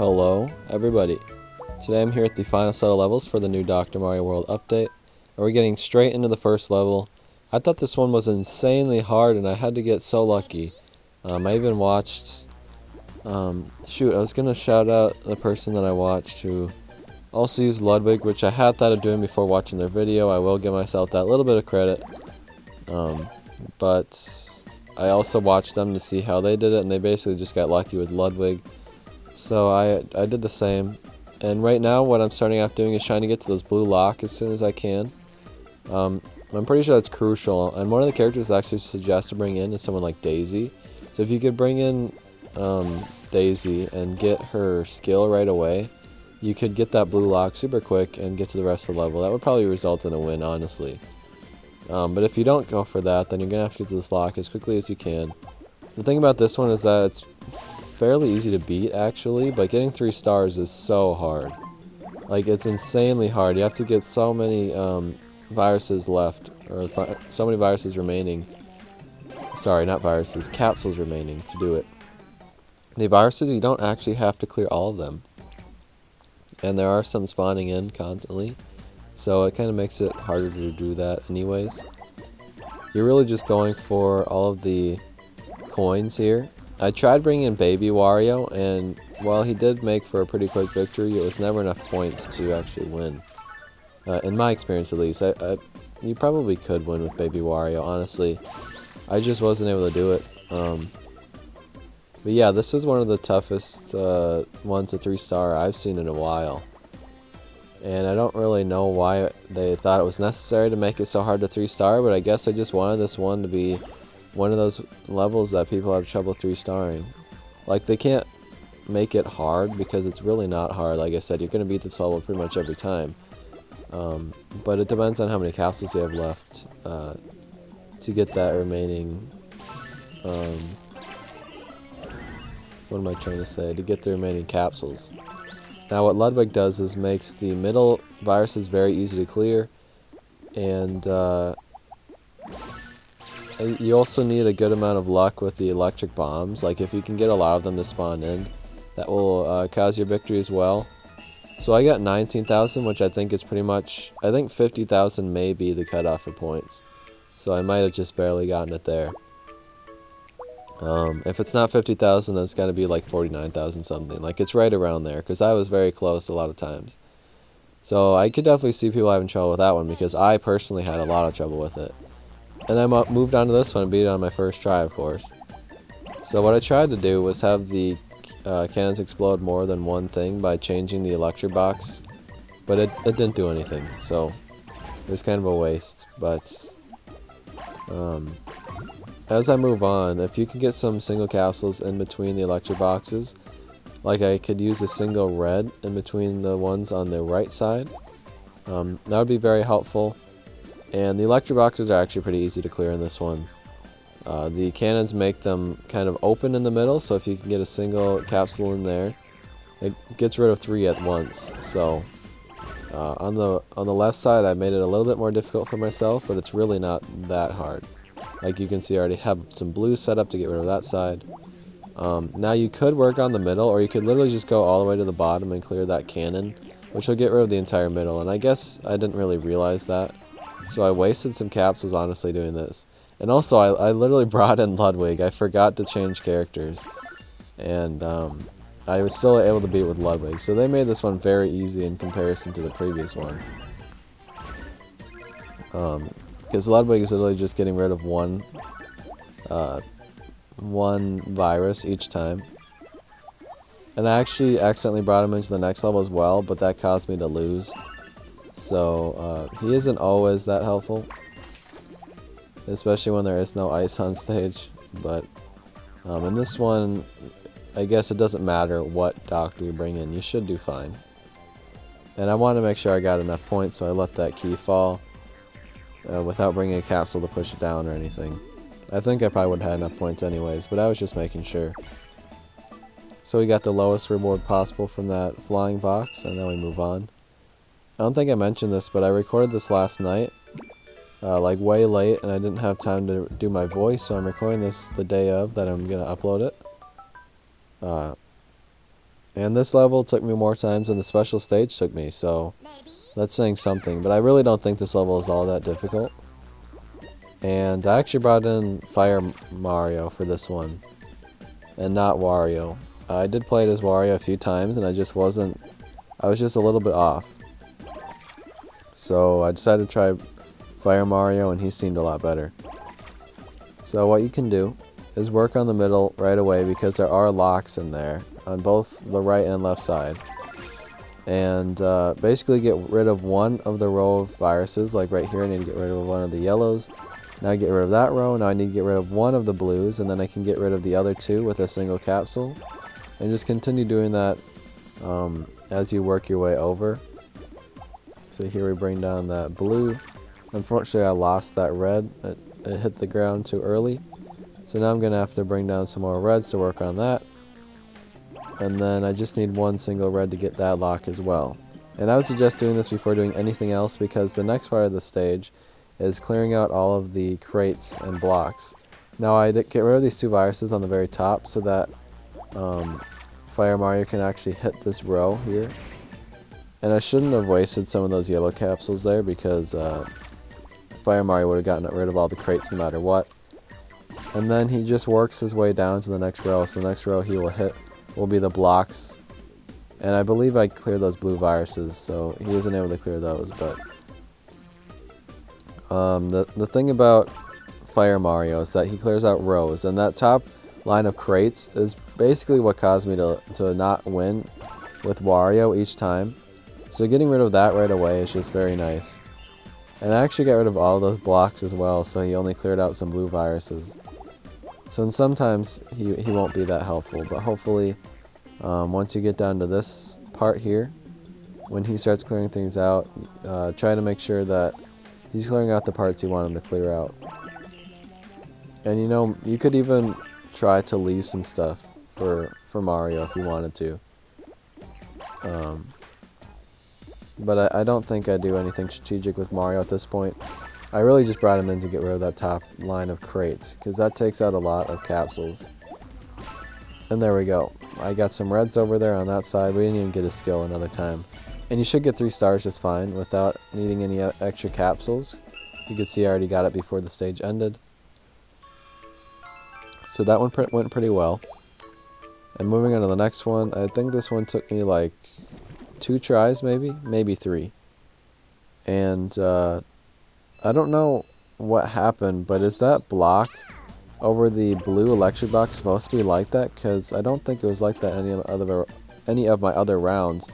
Hello, everybody. Today I'm here at the final set of levels for the new Dr. Mario World update, and we're getting straight into the first level. I thought this one was insanely hard, and I had to get so lucky. I even watched... I was going to shout out the person that I watched who also used Ludwig, which I had thought of doing before watching their video. I will give myself that little bit of credit. But I also watched them to see how they did it, and they basically just got lucky with Ludwig. So I did the same, and right now what I'm starting off doing is trying to get to those blue lock as soon as I can. I'm pretty sure that's crucial, and one of the characters I actually suggest to bring in is someone like Daisy. So if you could bring in Daisy and get her skill right away, you could get that blue lock super quick and get to the rest of the level. That would probably result in a win, honestly. But if you don't go for that, then you're going to have to get to this lock as quickly as you can. The thing about this one is that it's fairly easy to beat, actually, but getting 3 stars is so hard. Like, it's insanely hard. You have to get so many viruses left, or so many viruses remaining. Sorry, not viruses, capsules remaining to do it. The viruses, you don't actually have to clear all of them. And there are some spawning in constantly, so it kind of makes it harder to do that anyways. You're really just going for all of the coins here. I tried bringing in Baby Wario, and while he did make for a pretty quick victory, it was never enough points to actually win. In my experience, at least. You probably could win with Baby Wario, honestly. I just wasn't able to do it. But yeah, this was one of the toughest ones to 3-star I've seen in a while. And I don't really know why they thought it was necessary to make it so hard to 3-star, but I guess I just wanted this one to be one of those levels that people have trouble 3-starring. Like, they can't make it hard because it's really not hard. Like I said, you're going to beat this level pretty much every time. But it depends on how many capsules you have left to get that remaining... what am I trying to say? To get the remaining capsules. Now what Ludwig does is makes the middle viruses very easy to clear, and you also need a good amount of luck with the electric bombs. Like, if you can get a lot of them to spawn in, that will cause your victory as well. So I got 19,000, which I think is pretty much... I think 50,000 may be the cutoff for points. So I might have just barely gotten it there. If it's not 50,000, then it's got to be like 49,000 something. Like, it's right around there, because I was very close a lot of times. So I could definitely see people having trouble with that one, because I personally had a lot of trouble with it. And I moved on to this one and beat it on my first try, of course. So what I tried to do was have the cannons explode more than one thing by changing the electric box. But it didn't do anything, so it was kind of a waste. But as I move on, if you can get some single capsules in between the electric boxes, like I could use a single red in between the ones on the right side, that would be very helpful. And the electric boxes are actually pretty easy to clear in this one. The cannons make them kind of open in the middle, so if you can get a single capsule in there, it gets rid of 3 at once. So on the left side, I made it a little bit more difficult for myself, but it's really not that hard. Like you can see, I already have some blue set up to get rid of that side. Now you could work on the middle, or you could literally just go all the way to the bottom and clear that cannon, which will get rid of the entire middle. And I guess I didn't really realize that. So I wasted some capsules, honestly, doing this. And also, I literally brought in Ludwig. I forgot to change characters. And I was still able to beat with Ludwig. So they made this one very easy in comparison to the previous one. Because Ludwig is literally just getting rid of one virus each time. And I actually accidentally brought him into the next level as well, but that caused me to lose. So, he isn't always that helpful, especially when there is no ice on stage, but in this one, I guess it doesn't matter what doctor you bring in, you should do fine. And I wanted to make sure I got enough points, so I let that key fall without bringing a capsule to push it down or anything. I think I probably would have had enough points anyways, but I was just making sure. So we got the lowest reward possible from that flying box, and then we move on. I don't think I mentioned this, but I recorded this last night, like way late, and I didn't have time to do my voice, so I'm recording this the day of that I'm going to upload it. And this level took me more times than the special stage took me, so that's saying something. But I really don't think this level is all that difficult. And I actually brought in Fire Mario for this one, and not Wario. I did play it as Wario a few times, and I was just a little bit off. So I decided to try Fire Mario, and he seemed a lot better. So what you can do is work on the middle right away, because there are locks in there on both the right and left side. And basically get rid of one of the row of viruses, like right here I need to get rid of one of the yellows. Now I get rid of that row, now I need to get rid of one of the blues, and then I can get rid of the other two with a single capsule. And just continue doing that as you work your way over. So here we bring down that blue. Unfortunately I lost that red, it hit the ground too early. So now I'm going to have to bring down some more reds to work on that. And then I just need one single red to get that lock as well. And I would suggest doing this before doing anything else, because the next part of the stage is clearing out all of the crates and blocks. Now I did get rid of these two viruses on the very top so that Fire Mario can actually hit this row here. And I shouldn't have wasted some of those yellow capsules there, because Fire Mario would have gotten rid of all the crates no matter what. And then he just works his way down to the next row, so the next row he will hit will be the blocks. And I believe I cleared those blue viruses, so he isn't able to clear those, but the thing about Fire Mario is that he clears out rows, and that top line of crates is basically what caused me to not win with Wario each time. So getting rid of that right away is just very nice. And I actually got rid of all those blocks as well, so he only cleared out some blue viruses. So sometimes he won't be that helpful, but hopefully once you get down to this part here, when he starts clearing things out, try to make sure that he's clearing out the parts you want him to clear out. And you know, you could even try to leave some stuff for Mario if you wanted to. But I don't think I do anything strategic with Mario at this point. I really just brought him in to get rid of that top line of crates, because that takes out a lot of capsules. And there we go. I got some reds over there on that side. We didn't even get a skill another time. And you should get 3 stars just fine without needing any extra capsules. You can see I already got it before the stage ended. So that one went pretty well. And moving on to the next one, I think this one took me like 2 tries maybe 3. And I don't know what happened, but is that block over the blue electric box supposed to be like that? Because I don't think it was like that any of my other rounds.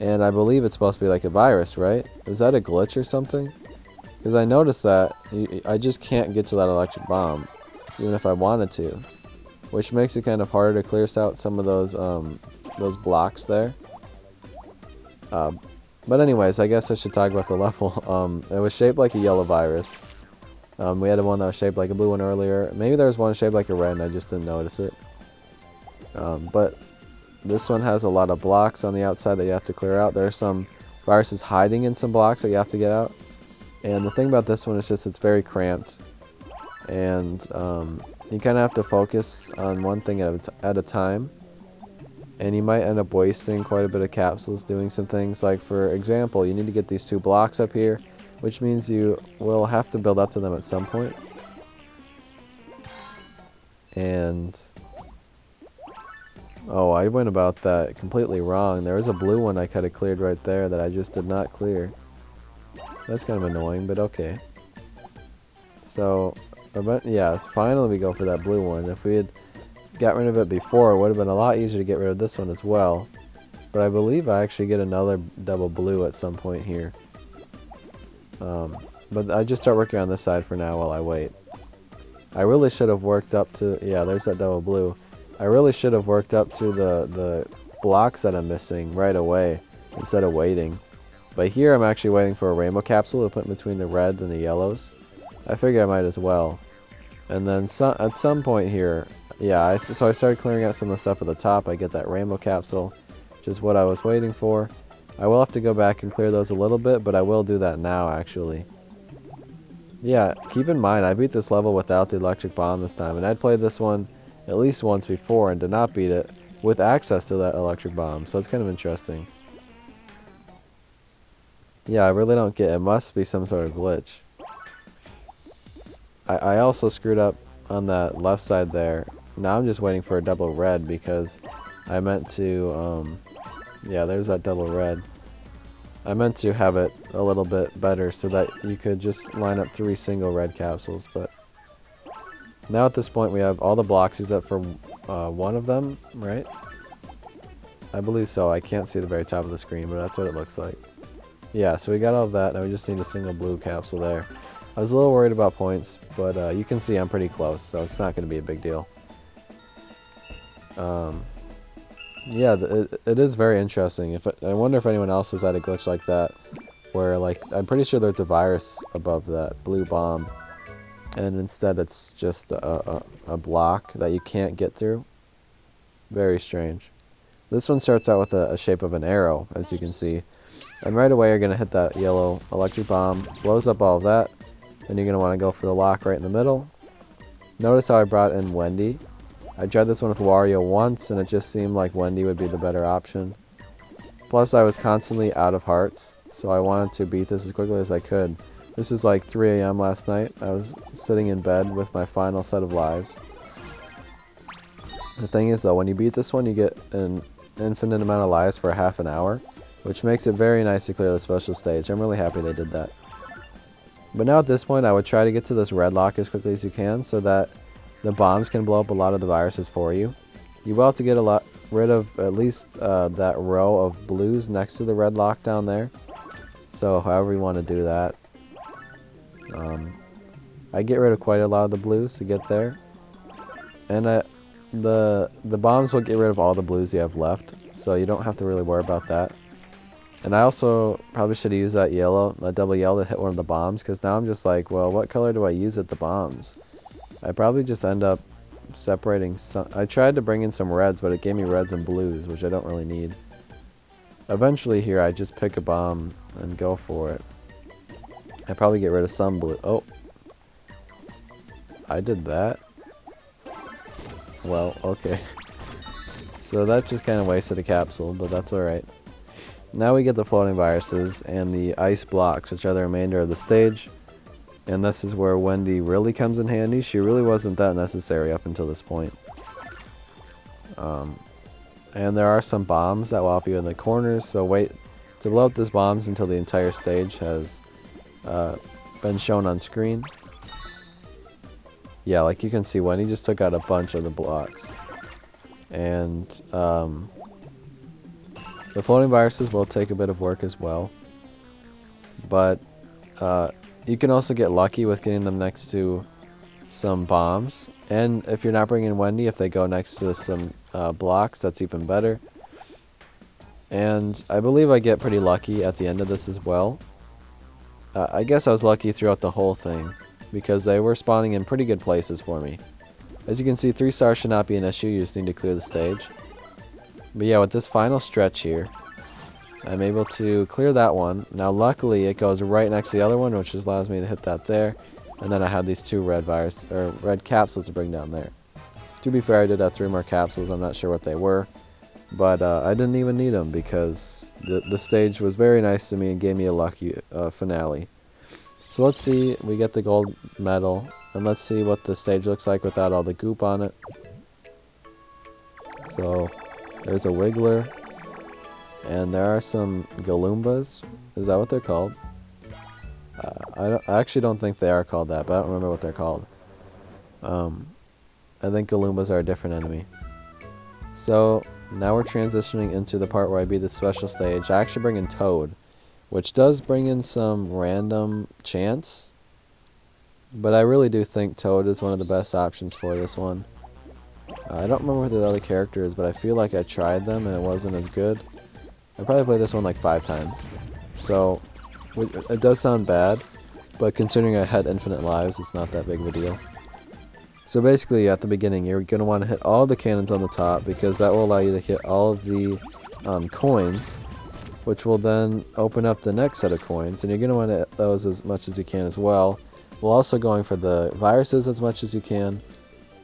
And I believe it's supposed to be like a virus, right? Is that a glitch or something? Because I noticed that I just can't get to that electric bomb, even if I wanted to. Which makes it kind of harder to clear out some of those blocks there. But anyways, I guess I should talk about the level. It was shaped like a yellow virus. We had one that was shaped like a blue one earlier. Maybe there was one shaped like a red and I just didn't notice it. But this one has a lot of blocks on the outside that you have to clear out. There are some viruses hiding in some blocks that you have to get out. And the thing about this one is just it's very cramped. And you kind of have to focus on one thing at a time. And you might end up wasting quite a bit of capsules doing some things. Like, for example, you need to get these 2 blocks up here, which means you will have to build up to them at some point. And oh, I went about that completely wrong. There was a blue one I could have cleared right there that I just did not clear. That's kind of annoying, but okay. So, yeah, finally we go for that blue one. If we had got rid of it before, it would have been a lot easier to get rid of this one as well. But I believe I actually get another double blue at some point here. But I just start working on this side for now while I wait. I really should have worked up to... Yeah, there's that double blue. I really should have worked up to the blocks that I'm missing right away instead of waiting. But here I'm actually waiting for a rainbow capsule to put in between the reds and the yellows. I figure I might as well. And then at some point here, yeah, so I started clearing out some of the stuff at the top. I get that rainbow capsule, which is what I was waiting for. I will have to go back and clear those a little bit, but I will do that now, actually. Yeah, keep in mind, I beat this level without the electric bomb this time, and I'd played this one at least once before and did not beat it with access to that electric bomb. So it's kind of interesting. Yeah, I really don't get it. It must be some sort of glitch. I also screwed up on that left side there. Now I'm just waiting for a double red because I meant to, yeah, there's that double red. I meant to have it a little bit better so that you could just line up 3 single red capsules, but now at this point we have all the blocks except for one of them, right? I believe so. I can't see the very top of the screen, but that's what it looks like. Yeah, so we got all of that. Now we just need a single blue capsule there. I was a little worried about points, but you can see I'm pretty close, so it's not going to be a big deal. Yeah, it is very interesting. I wonder if anyone else has had a glitch like that, where like I'm pretty sure there's a virus above that blue bomb, and instead it's just a block that you can't get through. Very strange. This one starts out with a shape of an arrow, as you can see, and right away you're going to hit that yellow electric bomb, blows up all of that, and you're going to want to go for the lock right in the middle. Notice how I brought in Wendy. I tried this one with Wario once, and it just seemed like Wendy would be the better option. Plus, I was constantly out of hearts, so I wanted to beat this as quickly as I could. This was like 3 a.m. last night. I was sitting in bed with my final set of lives. The thing is, though, when you beat this one, you get an infinite amount of lives for half an hour, which makes it very nice to clear the special stage. I'm really happy they did that. But now at this point, I would try to get to this red lock as quickly as you can so that the bombs can blow up a lot of the viruses for you. You will have to get rid of at least that row of blues next to the red lock down there. So however you want to do that. I get rid of quite a lot of the blues to get there. And the bombs will get rid of all the blues you have left. So you don't have to really worry about that. And I also probably should have used that double yellow to hit one of the bombs. Because now I'm just like, well, what color do I use at the bombs? I probably just end up separating some. I tried to bring in some reds, but it gave me reds and blues, which I don't really need. Eventually here, I just pick a bomb and go for it. I probably get rid of some blue. Oh. I did that. Well, okay. So that just kind of wasted a capsule, but that's alright. Now we get the floating viruses and the ice blocks, which are the remainder of the stage. And this is where Wendy really comes in handy. She really wasn't that necessary up until this point. And there are some bombs that will help you in the corners, so wait to blow up those bombs until the entire stage has been shown on screen. Yeah, like you can see, Wendy just took out a bunch of the blocks. And the floating viruses will take a bit of work as well. But you can also get lucky with getting them next to some bombs. And if you're not bringing Wendy, if they go next to some blocks, that's even better. And I believe I get pretty lucky at the end of this as well. I guess I was lucky throughout the whole thing, because they were spawning in pretty good places for me. As you can see, 3 stars should not be an issue, you just need to clear the stage. But yeah, with this final stretch here, I'm able to clear that one. Now luckily it goes right next to the other one, which just allows me to hit that there. And then I had these 2 red capsules to bring down there. To be fair, I did have 3 more capsules, I'm not sure what they were. But I didn't even need them because the stage was very nice to me and gave me a lucky finale. So let's see, we get the gold medal, and let's see what the stage looks like without all the goop on it. So there's a Wiggler, and there are some Galoombas. Is that what they're called? I actually don't think they are called that, but I don't remember what they're called. I think Galoombas are a different enemy. So now we're transitioning into the part where I beat the special stage. I actually bring in Toad, which does bring in some random chance, but I really do think Toad is one of the best options for this one. I don't remember what the other character is, but I feel like I tried them and it wasn't as good. I probably played this one like 5 times. So it does sound bad, but considering I had infinite lives, it's not that big of a deal. So basically at the beginning you're going to want to hit all the cannons on the top, because that will allow you to hit all of the coins, which will then open up the next set of coins, and you're going to want to hit those as much as you can as well, while also going for the viruses as much as you can.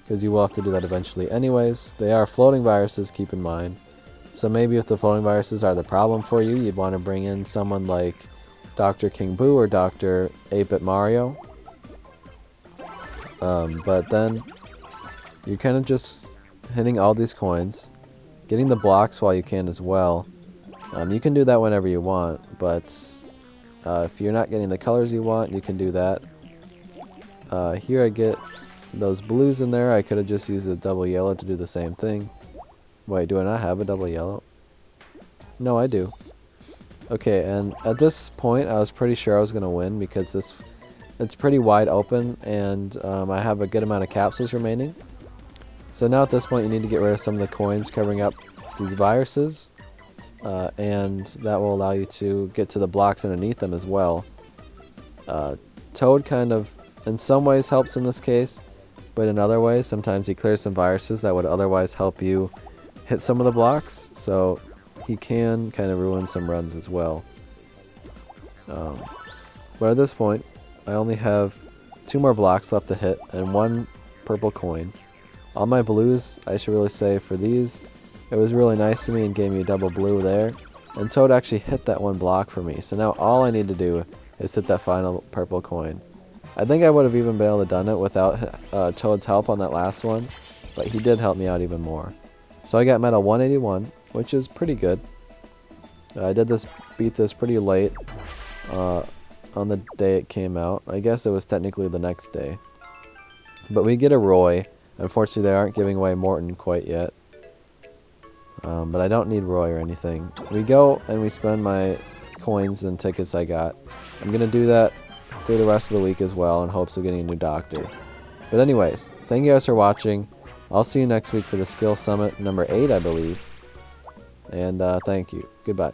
because you will have to do that eventually anyways. They are floating viruses, keep in mind. So maybe if the floating viruses are the problem for you, you'd want to bring in someone like Dr. King Boo or Dr. 8-Bit Mario. But then you're kind of just hitting all these coins, getting the blocks while you can as well. You can do that whenever you want, but if you're not getting the colors you want, you can do that. Here I get those blues in there. I could have just used a double yellow to do the same thing. Wait, do I not have a double yellow? No, I do. Okay, and at this point, I was pretty sure I was going to win because it's pretty wide open, and I have a good amount of capsules remaining. So now at this point, you need to get rid of some of the coins covering up these viruses, and that will allow you to get to the blocks underneath them as well. Toad kind of, in some ways, helps in this case, but in other ways, sometimes he clears some viruses that would otherwise help you hit some of the blocks, so he can kind of ruin some runs as well. But at this point, I only have 2 more blocks left to hit and 1 purple coin. All my blues, I should really say, for these, it was really nice to me and gave me a double blue there. And Toad actually hit that 1 block for me, so now all I need to do is hit that final purple coin. I think I would have even been able to done it without Toad's help on that last one, but he did help me out even more. So I got medal 181, which is pretty good. I beat this pretty late on the day it came out. I guess it was technically the next day. But we get a Roy. Unfortunately, they aren't giving away Morton quite yet. But I don't need Roy or anything. We go and we spend my coins and tickets I got. I'm going to do that through the rest of the week as well in hopes of getting a new doctor. But anyways, thank you guys for watching. I'll see you next week for the Skill Summit number 8, I believe. And thank you. Goodbye.